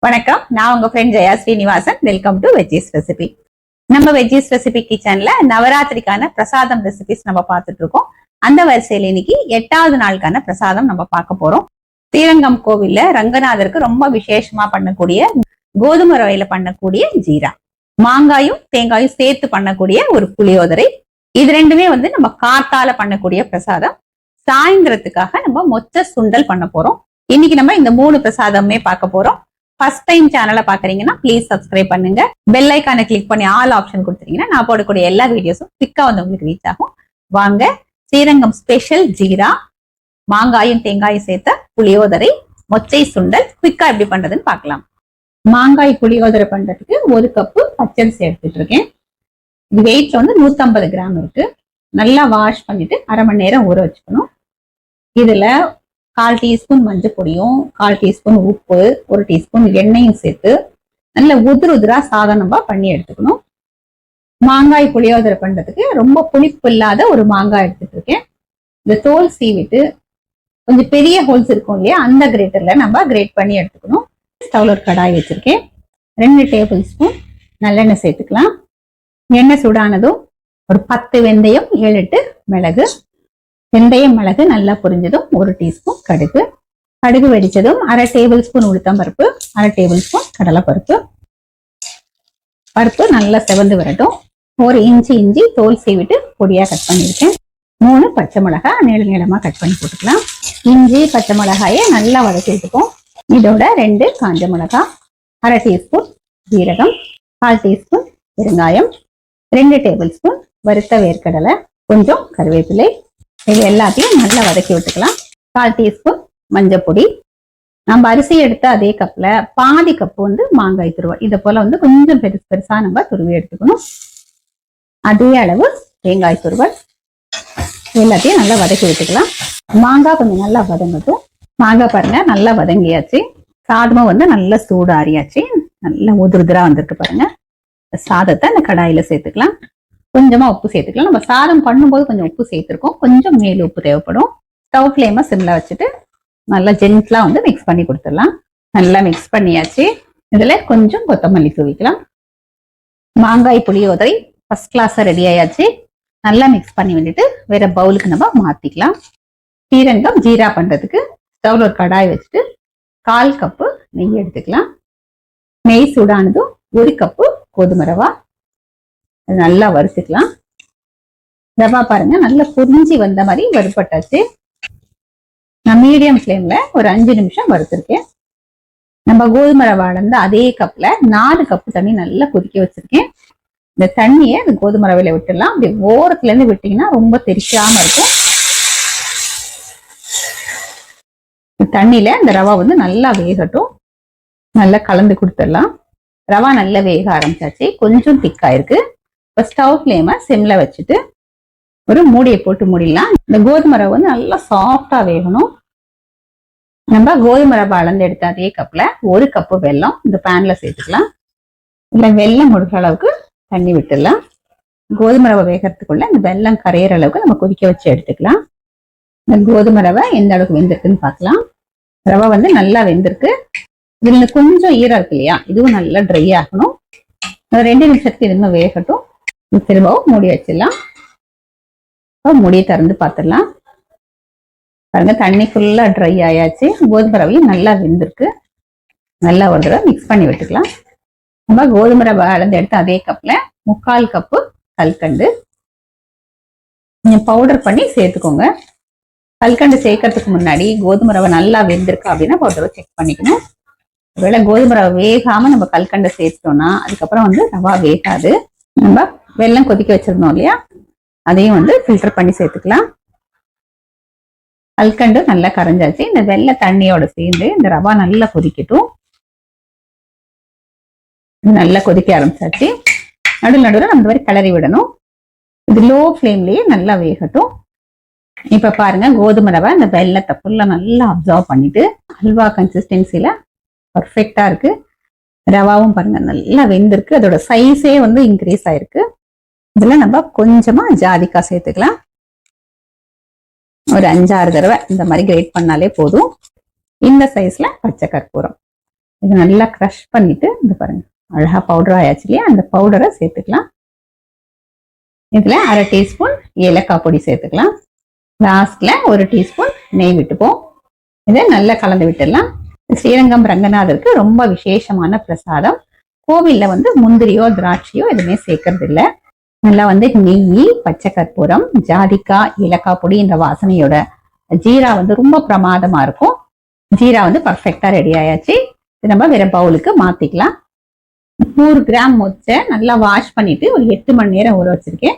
வணக்கம், நான் உங்க friend Jaya Srinivasan. Welcome to veggies recipe. நம்ம வெஜ்ஜீஸ் ரெசிபி கிச்சன்ல நவராத்திரிக்கான பிரசாதம் ரெசிபிஸ் நம்ம பார்த்துட்டு இருக்கோம். அந்த வரிசையில இன்னைக்கு 8வது நாளுக்கான பிரசாதம் நம்ம பார்க்க போறோம். ஸ்ரீரங்கம் கோவில்ல ரங்கநாதருக்கு ரொம்ப விசேஷமா பண்ணக்கூடிய கோதுமை ரவையில பண்ணக்கூடிய ஜீரா, மாங்காயும் தேங்காயும் சேர்த்து பண்ணக்கூடிய ஒரு புளியோதரை. இது ரெண்டுமே நம்ம காத்தால பண்ணக்கூடிய பிரசாதம். சாயந்தரத்துக்காக நம்ம மொச்ச சுண்டல் பண்ண போறோம். இன்னைக்கு நம்ம இந்த 3 பிரசாதமே பார்க்க போறோம். ஃபர்ஸ்ட் டைம் சேனலை பாக்குறீங்கன்னா ப்ளீஸ் சப்ஸ்கிரைப் பண்ணுங்க. பெல் ஐக்கானை கிளிக் பண்ணி ஆல் ஆப்ஷன் கொடுத்துட்டீங்கன்னா நான் போடக்கூடிய எல்லா வீடியோஸும் குவிக்கா உங்களுக்கு ரீச் ஆகும். வாங்க, ஸ்ரீரங்கம் ஸ்பெஷல் ஜீரா, மாங்காயும் தேங்காயும் சேர்த்த புளியோதரை, மொச்சை சுண்டல் குவிக்கா எப்படி பண்றதுன்னு பார்க்கலாம். மாங்காய் புளியோதரை பண்றதுக்கு 1 கப்பு பச்சரிசி எடுத்துட்டு இருக்கேன். இது வெயிட்ல 150 கிராம் இருக்கு. நல்லா வாஷ் பண்ணிட்டு அரை மணி நேரம் ஊற வச்சுக்கணும். இதுல 1/4 டீஸ்பூன் மஞ்சள் பொடியும், 1/4 டீஸ்பூன் உப்பு, 1 டீஸ்பூன் எண்ணெயும் சேர்த்து நல்ல உதிரா சாதனமா பண்ணி எடுத்துக்கணும். மாங்காய் புளியோதரை பண்றதுக்கு ரொம்ப புளிப்பு இல்லாத ஒரு மாங்காய் எடுத்துட்டு இருக்கேன். இந்த தோல் சீவிட்டு கொஞ்சம் பெரிய ஹோல்ஸ் இருக்கும் இல்லையா, அந்த கிரேட்டர்ல நம்ம கிரேட் பண்ணி எடுத்துக்கணும். ஸ்டவ்ல ஒரு கடாய் வச்சிருக்கேன். 2 டேபிள் ஸ்பூன் நல்லெண்ணெய் சேர்த்துக்கலாம். எண்ணெய் சூடானதும் ஒரு 10 வெந்தயம், 7-8 மிளகு, வெந்தயம் மிளகு நல்லா பொரிஞ்சதும் 1 டீஸ்பூன் கடுகு, கடுகு வெடிச்சதும் 1/2 டேபிள் ஸ்பூன் உளுத்தம் பருப்பு, 1/2 டேபிள் ஸ்பூன் கடலை பருப்பு. பருப்பு நல்லா செவந்து வரட்டும். 1 இஞ்சி தோல் சீவிட்டு பொடியா கட் பண்ணிருக்கேன். 3 பச்சை மிளகாய் நீளமா கட் பண்ணி போட்டுக்கலாம். இஞ்சி பச்சை மிளகாயை நல்லா வதக்கி விட்டுப்போம். இதோட 2 காஞ்ச மிளகாய், 1/2 டீஸ்பூன் ஜீரகம், 1/4 டீஸ்பூன் பெருங்காயம், 2 டேபிள் ஸ்பூன் வறுத்த வேர்க்கடலை, கொஞ்சம் கருவேப்பிலை. இது எல்லாத்தையும் நல்லா வதக்கி விட்டுக்கலாம். 1/4 டீஸ்பூன் மஞ்சள் பொடி. நம்ம அரிசி எடுத்த அதே கப்ல பாதி கப்பு மாங்காய் துருவல். இதை போல கொஞ்சம் பெருசா நம்ம துருவி எடுத்துக்கணும். அதே அளவு தேங்காய் துருவல். எல்லாத்தையும் நல்லா வதக்கி விட்டுக்கலாம். மாங்காய் கொஞ்சம் நல்லா வதங்கட்டும். மாங்காய் பாருங்க நல்லா வதங்கியாச்சு. சாதமும் நல்லா சூடாரியாச்சு. நல்லா உதிரா வந்திருக்கு பாருங்க. சாதத்தை அந்த கடாயில சேர்த்துக்கலாம். கொஞ்சமா உப்பு சேர்த்துக்கலாம். நம்ம சாதம் பண்ணும்போது கொஞ்சம் உப்பு சேர்த்துருக்கோம். கொஞ்சம் மேல் உப்பு தேவைப்படும். ஸ்டவ் ஃப்ளேமை சிம்ல வச்சுட்டு நல்லா ஜென்ட்லா மிக்ஸ் பண்ணி கொடுத்துடலாம். நல்லா மிக்ஸ் பண்ணியாச்சு. இதுல கொஞ்சம் கொத்தமல்லி தூவிக்கலாம். மாங்காய் புளியோதரை ஃபர்ஸ்ட் கிளாஸா ரெடி ஆயாச்சு. நல்லா மிக்ஸ் பண்ணி விட்டுட்டு வேற பவுலுக்கு நம்ம மாத்திக்கலாம். ஸ்ரீரங்கம் ஜீரா பண்றதுக்கு ஸ்டவ்ல ஒரு கடாய் வச்சுட்டு 1/4 கப்பு நெய் எடுத்துக்கலாம். நெய் சூடானதும் 1 கப்பு கோதுமை ரவா நல்லா வறுத்துக்கலாம். ரவா பாருங்க நல்லா பொரிஞ்சி வந்த மாதிரி வறுப்பட்டாச்சு. நான் மீடியம் ஃப்ளேம்ல ஒரு 5 நிமிஷம் வறுத்திருக்கேன். நம்ம கோதுமை ரவா அதே கப்ல 4 கப்பு தண்ணி நல்லா கொதிக்க வச்சிருக்கேன். இந்த தண்ணியை இந்த கோதுமை ரவையில விட்டுடலாம். அப்படி ஓரத்துல இருந்து விட்டீங்கன்னா ரொம்ப தெரிக்காம இருக்கும். தண்ணியில இந்த ரவா நல்லா வேகட்டும். நல்லா கலந்து கொடுத்துடலாம். ரவா நல்லா வேக ஆரம்பிச்சாச்சு. கொஞ்சம் திக்காயிருக்கு. இப்போ ஸ்டவ் ஃப்ளேமை சிம்ல வச்சுட்டு ஒரு மூடியை போட்டு மூடிடலாம். இந்த கோதுமை ரவை நல்லா சாஃப்டா வேகணும். நம்ம கோதுமை ரவை அளந்து எடுத்த அதே கப்ல 1 கப்பு வெல்லம் இந்த பேன்ல சேர்த்துக்கலாம். இல்ல வெல்லம் முழுகிற அளவுக்கு தண்ணி விட்டுடலாம். கோதுமை ரவை வேகிறதுக்குள்ள இந்த வெல்லம் கரையிற அளவுக்கு நம்ம கொதிக்க வச்சு எடுத்துக்கலாம். இந்த கோதுமை ரவை எந்த அளவுக்கு வெந்திருக்குன்னு பார்க்கலாம். ரவை நல்லா வெந்திருக்கு. இதுல கொஞ்சம் ஈரம் இருக்கு இல்லையா, இதுவும் நல்லா ட்ரை ஆகணும். 2 நிமிஷத்துக்கு இது இன்னும் வேகட்டும். திரும்பவும் மூடி வச்சிடலாம். மூடியை திறந்து பார்த்துடலாம். பாருங்க தண்ணி ஃபுல்லா ட்ரை ஆயாச்சு. கோதுமை ரவையும் நல்லா வெந்திருக்கு. நல்லா ஒரு தடவை மிக்ஸ் பண்ணி விட்டுக்கலாம். நம்ம கோதுமை ரவை அளந்து எடுத்து அதே கப்ல 3/4 கப்பு கல்கண்டு நீங்க பவுடர் பண்ணி சேர்த்துக்கோங்க. கல்கண்டு சேர்க்கறதுக்கு முன்னாடி கோதுமை ரவை நல்லா வெந்திருக்கு அப்படின்னா பவுடரை செக் பண்ணிக்கணும். ஒருவேளை கோதுமை ரவை வேகாம நம்ம கல்கண்டை சேர்த்தோம்னா அதுக்கப்புறம் ரவா வேகாது. நம்ம வெல்லம் கொதிக்க வச்சிருந்தோம் இல்லையா, அதையும் ஃபில்டர் பண்ணி சேர்த்துக்கலாம். கல்கண்டு நல்லா கரைஞ்சாச்சு. இந்த வெள்ளை தண்ணியோட சேர்ந்து இந்த ரவா நல்லா கொதிக்கட்டும். நல்லா கொதிக்க ஆரம்பிச்சாச்சு. நடுவில் நம்ம இந்த மாதிரி கிளறி விடணும். இது லோ ஃப்ளேம்லயே நல்லா வேகட்டும். இப்ப பாருங்க கோதுமை ரவை இந்த வெள்ளத்தை ஃபுல்லா நல்லா அப்சர்வ் பண்ணிட்டு அல்வா கன்சிஸ்டன்சில பர்ஃபெக்டா இருக்கு. ரவாவும் பாருங்க நல்லா வெந்திருக்கு. அதோட சைஸே இன்க்ரீஸ் ஆயிருக்கு. இதுல நம்ம கொஞ்சமா ஜாதிக்காய் சேர்த்துக்கலாம். ஒரு 5-6 தடவை இந்த மாதிரி கிரேட் பண்ணாலே போதும். இந்த சைஸ்ல பச்சை கற்பூரம் இது நல்லா க்ரஷ் பண்ணிட்டு இது பாருங்க அழகா பவுடர் ஆயாச்சு இல்லையா, அந்த பவுடரை சேர்த்துக்கலாம். இதுல 1/2 டீஸ்பூன் ஏலக்காய் பொடி சேர்த்துக்கலாம். லாஸ்ட்ல 1 டீஸ்பூன் நெய் விட்டுப்போம். இதை நல்லா கலந்து விட்டுடலாம். ஸ்ரீரங்கம் ரங்கநாதருக்கு ரொம்ப விசேஷமான பிரசாதம். கோவில்ல வந்து முந்திரியோ திராட்சையோ எதுவுமே சேர்க்கறது இல்லை. நல்லா வந்து நெய், பச்சை கற்பூரம், ஜாதிக்காய், ஏலக்காய் பொடி இந்த வாசனையோட ஜீரா வந்து ரொம்ப பிரமாதமா இருக்கும். ஜீரா வந்து பர்ஃபெக்டா ரெடி ஆயாச்சு. நம்ம வேற பவுலுக்கு மாத்திக்கலாம். 100 கிராம் மொச்சை நல்லா வாஷ் பண்ணிட்டு ஒரு 8 மணி நேரம் ஊற வச்சிருக்கேன்.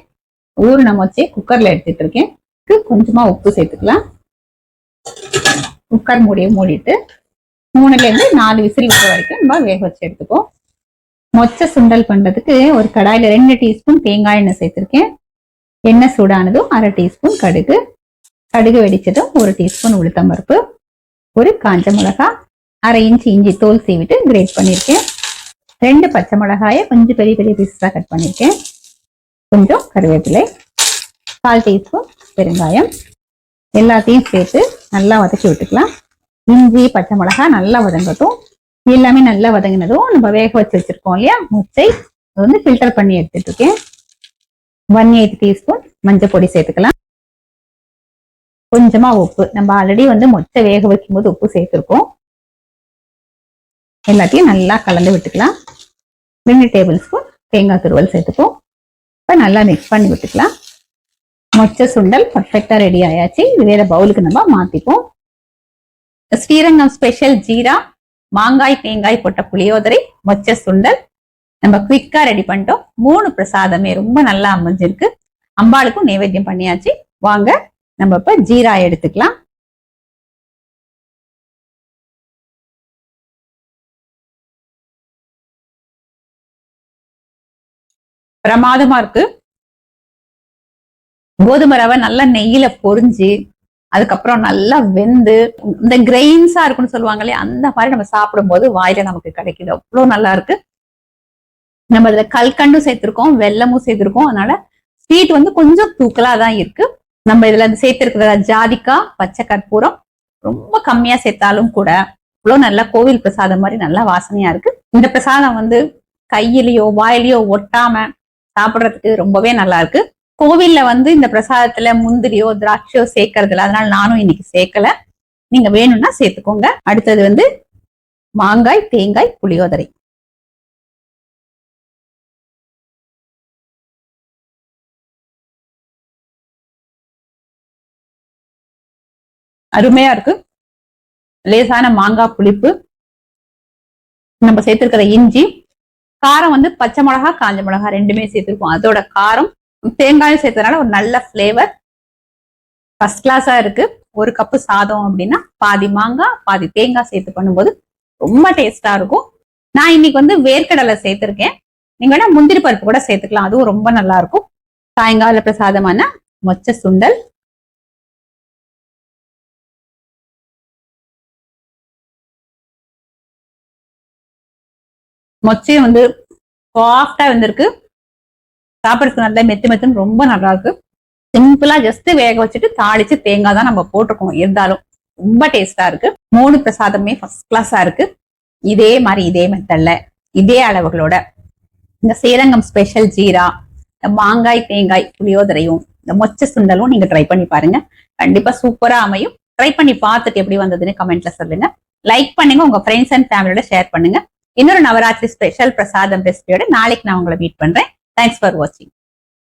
ஊறின மொச்சை குக்கர்ல எடுத்துட்டு இருக்கேன். கொஞ்சமா உப்பு சேர்த்துக்கலாம். குக்கர் மூடிட்டு 3ல இருந்து 4 விசில் வர வரைக்கும் நம்ம வேக வச்சு எடுத்துப்போம். மொச்சை சுண்டல் பண்றதுக்கு ஒரு கடாயில 2 டீஸ்பூன் தேங்காய் எண்ணெய் சேர்த்திருக்கேன். எண்ணெய் சூடானதும் 1/2 டீஸ்பூன் கடுகு, கடுகு வெடிச்சதும் 1 டீஸ்பூன் உளுத்தம்பருப்பு, ஒரு காஞ்ச மிளகாய், 1/2 இன்ச் இஞ்சி தோல் சீவிட்டு கிரேட் பண்ணியிருக்கேன். 2 பச்சை மிளகாயை கொஞ்சம் பெரிய பெரிய பீஸா கட் பண்ணியிருக்கேன். கொஞ்சம் கருவேப்பிலை, 1/4 டீஸ்பூன் பெருங்காயம், எல்லாத்தையும் சேர்த்து நல்லா வதக்கி விட்டுக்கலாம். இஞ்சி பச்சை மிளகாய் நல்லா வதங்கட்டும். எல்லாமே நல்லா வதங்கினதும் நம்ம வேக வச்சு வச்சிருக்கோம் இல்லையா மொச்சை, அது வந்து ஃபில்டர் பண்ணி எடுத்துட்டு இருக்கேன். 1/8 டீஸ்பூன் மஞ்சள் பொடி சேர்த்துக்கலாம். கொஞ்சமா உப்பு, நம்ம ஆல்ரெடி வந்து மொச்சை வேக வைக்கும் போது உப்பு சேர்த்துருக்கோம். எல்லாத்தையும் நல்லா கலந்து விட்டுக்கலாம். 2 டேபிள் ஸ்பூன் தேங்காய் துருவல் சேர்த்துப்போம். இப்போ நல்லா மிக்ஸ் பண்ணி விட்டுக்கலாம். மொச்சை சுண்டல் பர்ஃபெக்டா ரெடி ஆயாச்சு. இது வேற பவுலுக்கு நம்ம மாத்திப்போம். ஸ்ரீரங்கம் ஸ்பெஷல் ஜீரா, மாங்காய் தேங்காய் போட்ட புளியோதரை, மொச்சை சுண்டல் நம்ம குவிக்கா ரெடி பண்ணிட்டோம். 3 பிரசாதமே ரொம்ப நல்லா அமைஞ்சிருக்கு. அம்பாளுக்கும் நைவேத்தியம் பண்ணியாச்சு. வாங்க நம்ம இப்ப ஜீரா எடுத்துக்கலாம். பிரமாதமா இருக்கு. கோதுமை ரவை நல்லா நெய்யில பொரிஞ்சு அதுக்கப்புறம் நல்லா வெந்து இந்த கிரெயின்ஸா இருக்குன்னு சொல்லுவாங்க இல்லையா, அந்த மாதிரி நம்ம சாப்பிடும் போது வாயில நமக்கு கிடைக்குது. அவ்வளவு நல்லா இருக்கு. நம்ம இதுல கல்கண்டும் சேர்த்திருக்கோம், வெல்லமும் சேர்த்திருக்கோம். அதனால ஸ்வீட் வந்து கொஞ்சம் தூக்கலா தான் இருக்கு. நம்ம இதுல சேர்த்திருக்கிற ஜாதிக்காய், பச்சை கற்பூரம் ரொம்ப கம்மியா சேர்த்தாலும் கூட இவ்வளவு நல்லா கோவில் பிரசாதம் மாதிரி நல்லா வாசனையா இருக்கு. இந்த பிரசாதம் வந்து கையிலயோ வாயிலையோ ஒட்டாம சாப்பிடுறதுக்கு ரொம்பவே நல்லா இருக்கு. கோவில்ல வந்து இந்த பிரசாதத்துல முந்திரியோ திராட்சையோ சேர்க்கறதுல, அதனால நானும் இன்னைக்கு சேர்க்கல. நீங்க வேணும்னா சேர்த்துக்கோங்க. அடுத்தது வந்து மாங்காய் தேங்காய் புளியோதரை. அருமையா இருக்கு. லேசான மாங்காய் புளிப்பு, நம்ம சேர்த்திருக்கிற இஞ்சி, காரம் வந்து பச்சை மிளகா காஞ்ச மிளகா ரெண்டுமே சேர்த்திருக்கோம். அதோட காரம், தேங்காயும் சேர்த்ததுனால ஒரு நல்ல பிளேவர், ஃபர்ஸ்ட் கிளாஸா இருக்கு. 1 கப்பு சாதம் அப்படின்னா பாதி மாங்காய் பாதி தேங்காய் சேர்த்து பண்ணும்போது ரொம்ப டேஸ்டா இருக்கும். நான் இன்னைக்கு வந்து வேர்க்கடலை சேர்த்திருக்கேன். நீங்க வேணா முந்திரி பருப்பு கூட சேர்த்துக்கலாம், அதுவும் ரொம்ப நல்லா இருக்கும். சாயங்கால பிரசாதமான மொச்சை சுண்டல், மொச்சையும் வந்து சாஃப்டா வந்திருக்கு. சாப்பிட்றதுக்கு நல்லா மெத்துன்னு ரொம்ப நல்லா இருக்கு. சிம்பிளா ஜஸ்ட் வேக வச்சுட்டு தாளிச்சு தேங்காய் தான் நம்ம போட்டிருக்கோம், இருந்தாலும் ரொம்ப டேஸ்டா இருக்கு. 3 பிரசாதமே ஃபர்ஸ்ட் கிளாஸா இருக்கு. இதே மாதிரி இதே மெத்தட்ல இதே அளவுகளோட இந்த ஸ்ரீரங்கம் ஸ்பெஷல் ஜீரா, இந்த மாங்காய் தேங்காய் புளியோதரையும் இந்த மொச்சை சுண்டலும் நீங்க ட்ரை பண்ணி பாருங்க. கண்டிப்பா சூப்பரா அமையும். ட்ரை பண்ணி பார்த்துட்டு எப்படி வந்ததுன்னு கமெண்ட்ல சொல்லுங்க. லைக் பண்ணுங்க, உங்க ஃப்ரெண்ட்ஸ் அண்ட் ஃபேமிலியோட ஷேர் பண்ணுங்க. இன்னொரு நவராத்திரி ஸ்பெஷல் பிரசாதம் ரெசிபியோட நாளைக்கு நான் உங்களை மீட் பண்றேன். தேங்க்ஸ் ஃபார் வாட்சிங்.